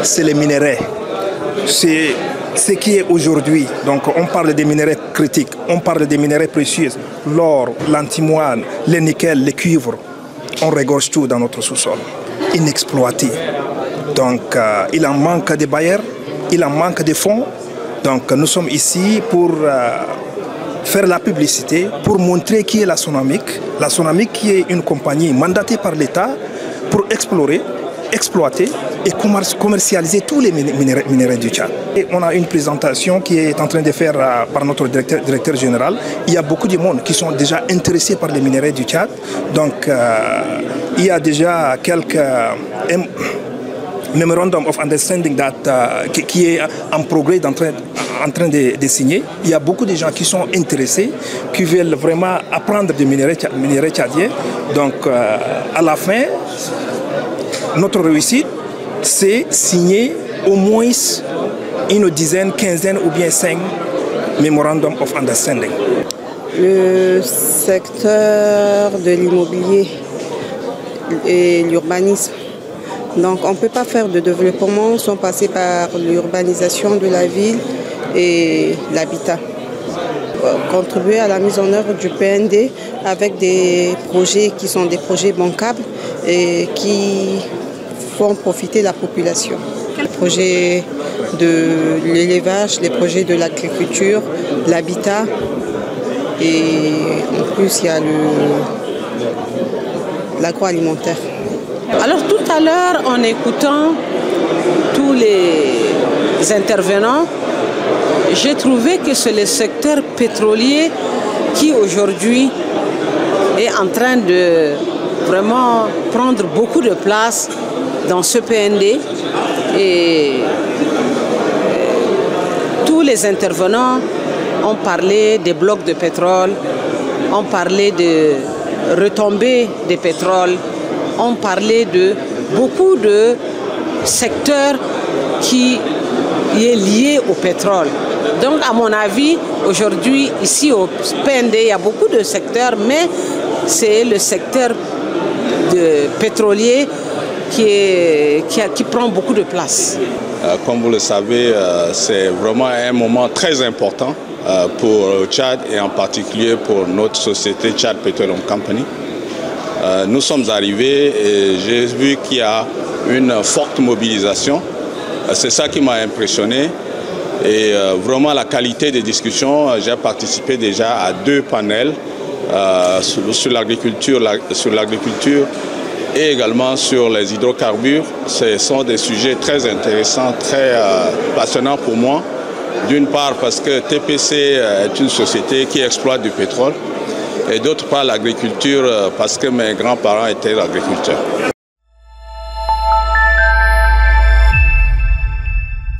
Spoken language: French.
c'est les minéraux. C'est ce qui est aujourd'hui. Donc on parle des minéraux critiques, on parle des minéraux précieux, l'or, l'antimoine, le nickel, le cuivre. On regorge tout dans notre sous-sol, inexploité. Donc il en manque des bailleurs, il en manque des fonds. Donc nous sommes ici pour faire la publicité, pour montrer qui est la Sonamic. La Sonamic qui est une compagnie mandatée par l'État pour explorer, exploiter et commercialiser tous les minéraux du Tchad. Et on a une présentation qui est en train de faire par notre directeur général. Il y a beaucoup de monde qui sont déjà intéressés par les minéraux du Tchad. Donc il y a déjà quelques Memorandum of Understanding qui est en progrès en train de signer. Il y a beaucoup de gens qui sont intéressés, qui veulent vraiment apprendre des minéraux tchadiens. Donc à la fin, notre réussite, c'est signer au moins une dizaine, quinzaine ou bien 5 Memorandum of Understanding. Le secteur de l'immobilier et l'urbanisme. Donc on ne peut pas faire de développement sans passer par l'urbanisation de la ville et l'habitat. Contribuer à la mise en œuvre du PND avec des projets qui sont des projets bancables et qui font profiter la population. Les projets de l'élevage, les projets de l'agriculture, l'habitat et en plus il y a l'agroalimentaire. Alors tout à l'heure, en écoutant tous les intervenants, j'ai trouvé que c'est le secteur pétrolier qui aujourd'hui est en train de vraiment prendre beaucoup de place dans ce PND. Et tous les intervenants ont parlé des blocs de pétrole, ont parlé de retombées des pétroles, on parlait de beaucoup de secteurs qui est lié au pétrole. Donc à mon avis, aujourd'hui, ici au PND, il y a beaucoup de secteurs, mais c'est le secteur pétrolier qui prend beaucoup de place. Comme vous le savez, c'est vraiment un moment très important pour le Tchad et en particulier pour notre société Tchad Petroleum Company. Nous sommes arrivés et j'ai vu qu'il y a une forte mobilisation. C'est ça qui m'a impressionné. Et vraiment la qualité des discussions, j'ai participé déjà à 2 panels sur l'agriculture et également sur les hydrocarbures. Ce sont des sujets très intéressants, très passionnants pour moi. D'une part parce que TPC est une société qui exploite du pétrole et d'autre part l'agriculture parce que mes grands-parents étaient agriculteurs.